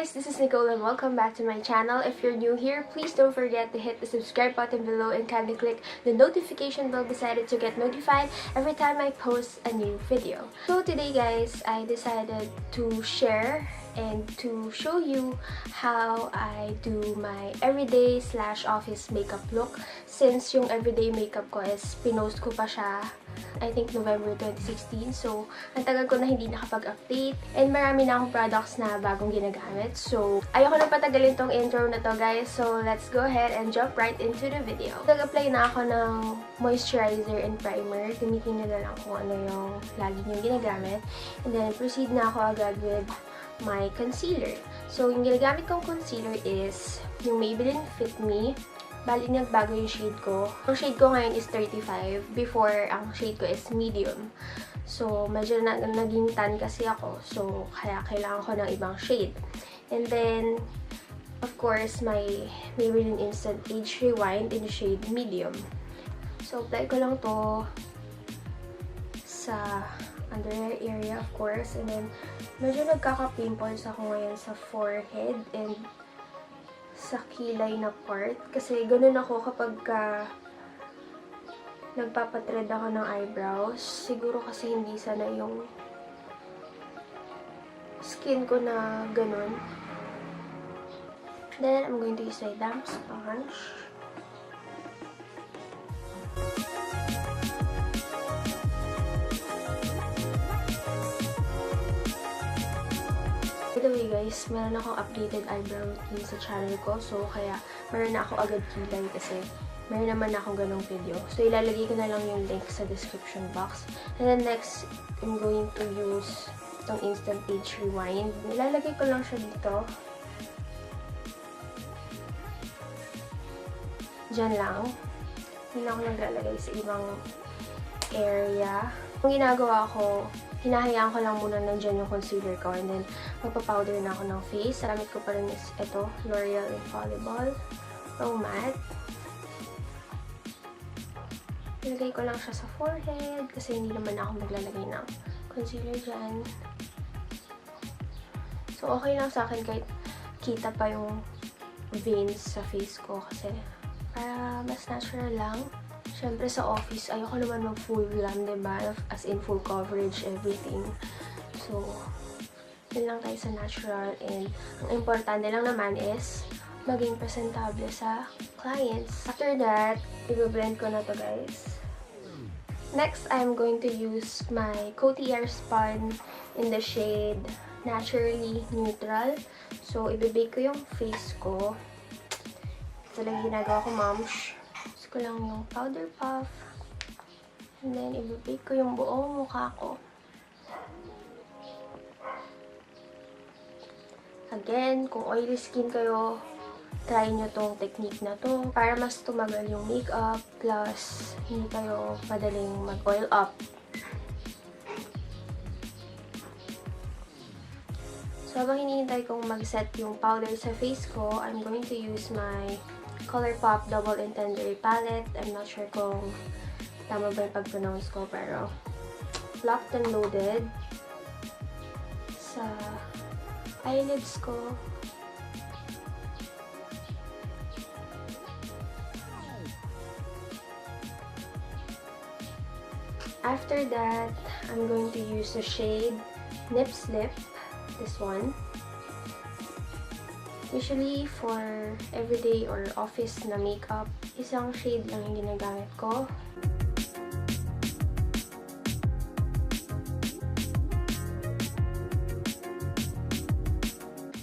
guys, this is Nicole and welcome back to my channel. If you're new here, please don't forget to hit the subscribe button below and kindly click the notification bell beside it to get notified every time I post a new video. So today guys, I decided to share and to show you how I do my everyday / office makeup look. Since yung everyday makeup ko is pinost ko pa siya I think November 2016. So, ang tagal ko na hindi nakapag-update. And marami na akong products na bagong ginagamit. So, ayoko na patagalin tong intro na to guys. So, let's go ahead and jump right into the video. Nag-apply na ako ng moisturizer and primer. Gamitin nyo na lang kung ano yung lagi nyo ginagamit. And then, proceed na ako agad with my concealer. So, yung ginagamit kong concealer is yung Maybelline Fit Me. Bali, nagbago yung shade ko. Ang shade ko ngayon is 35. Before, ang shade ko is medium. So, medyo naging tan kasi ako. So, kaya kailangan ko ng ibang shade. And then, of course, my Maybelline Instant Age Rewind in the shade medium. So, apply ko lang to sa under eye area, of course. And then, medyo nagkaka-pimples ako ngayon sa forehead and sa kilay na part. Kasi ganun ako kapag nagpapatread ako ng eyebrows. Siguro kasi hindi sana yung skin ko na ganun. Then, I'm going to use my damp sponge. By the way guys, meron akong updated eyebrow routine sa channel ko. So, kaya meron na ako agad kilay kasi meron naman na akong ganong video. So, ilalagay ko na lang yung link sa description box. And then next, I'm going to use itong Instant Age Rewind. Ilalagay ko lang siya dito. Diyan lang. Hindi na ako naglalagay sa ibang area. Ang ginagawa ko, hinahayaan ko lang muna nandyan yung concealer ko. And then, magpa-powder na ako ng face. Saramit ko pa rin is ito, Loreal Infallible Pro Matte. Nilagay ko lang siya sa forehead kasi hindi naman ako maglalagay ng concealer dyan. So, okay lang sa akin kahit kita pa yung veins sa face ko kasi para mas natural lang. Siyempre sa office, ayoko naman mag-full glam, diba? As in full coverage, everything. So, yun lang tayo sa natural. And ang importante lang naman is maging presentable sa clients. After that, i-blend ko na to guys. Next, I'm going to use my Coty Airspun in the shade Naturally Neutral. So, i-bake ko yung face ko. Ito lang ginagawa ko, moms. Ko lang yung powder puff. And then, i-bake ko yung buong mukha ko. Again, kung oily skin kayo, try nyo tong technique na to para mas tumagal yung makeup plus hindi kayo madaling mag-oil up. So, habang hinihintay kong mag-set yung powder sa face ko, I'm going to use my Colourpop Double Entendre palette. I'm not sure kung tama ba yung pag-pronounce ko, pero locked and loaded sa eyelids ko. After that, I'm going to use the shade Nip Slip, this one. Usually, for everyday or office na makeup, isang shade lang yung ginagamit ko.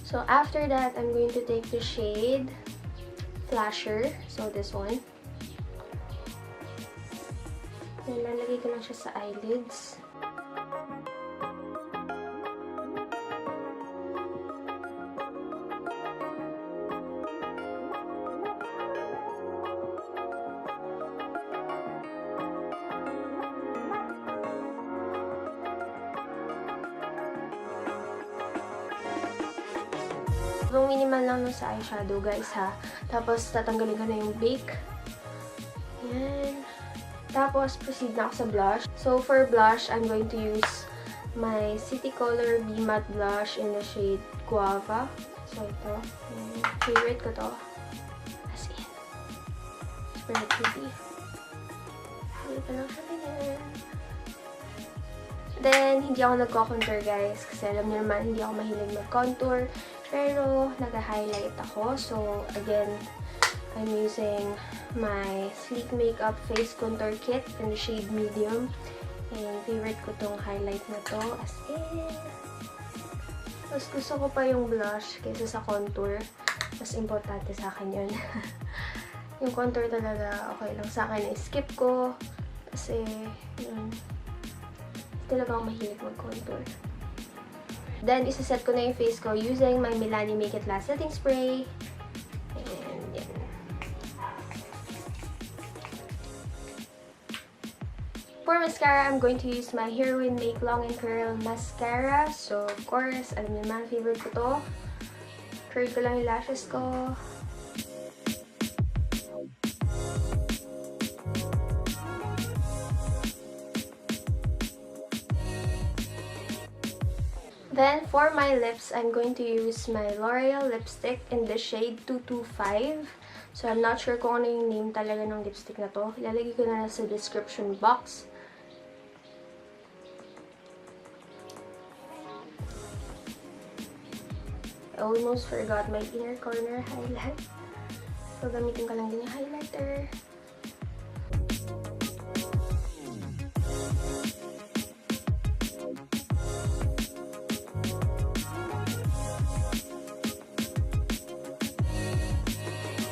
So, after that, I'm going to take the shade Flasher. So, this one. Lalagay ko lang siya sa eyelids. Yung minimal lang nun sa eyeshadow, guys, ha. Tapos, tatanggalin ko na yung bake. Yan. Tapos, proceed na ako sa blush. So, for blush, I'm going to use my City Color B Matte Blush in the shade Guava. So, ito. Favorite ko to. As in. Super pretty. Hindi pa lang siya ganyan. Then, hindi ako nagko-contour, guys. Kasi alam niyo naman, hindi ako mahilig mag-contour. Pero, nag-highlight ako. So, again, I'm using my Sleek Makeup Face Contour Kit in the shade Medium. And favorite ko tong highlight na to. As in. Mas gusto ko pa yung blush kaysa sa contour. Mas importante sa akin yun. Yung contour talaga okay lang sa akin. I-skip ko. Kasi, yun. Talaga ako mahilig mag-contour. Then, isa-set ko na yung face ko using my Milani Make It Last Setting Spray. And, yan. For mascara, I'm going to use my Heroine Make Long and Curl Mascara. So, of course, alam niyo naman, favorite ko to. Curl ko lang yung lashes ko. Then, for my lips, I'm going to use my Loreal Lipstick in the shade 225. So, I'm not sure kung ano yung name talaga ng lipstick na to. Ilalagay ko na sa description box. I almost forgot my inner corner highlight. So, gamitin ko lang din yung highlighter.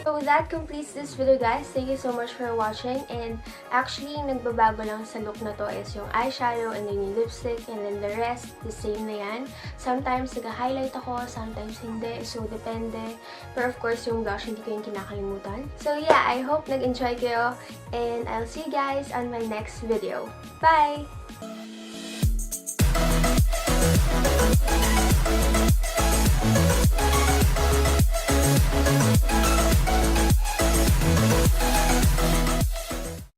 So that completes this video, guys. Thank you so much for watching. And actually, nagbabago lang sa look na to is yung eyeshadow and then yung lipstick and then the rest, the same na yan. Sometimes nag-highlight ako, sometimes hindi. So, depende. Pero of course, yung blush, hindi ko yung kinakalimutan. So yeah, I hope nag-enjoy kayo. And I'll see you guys on my next video. Bye!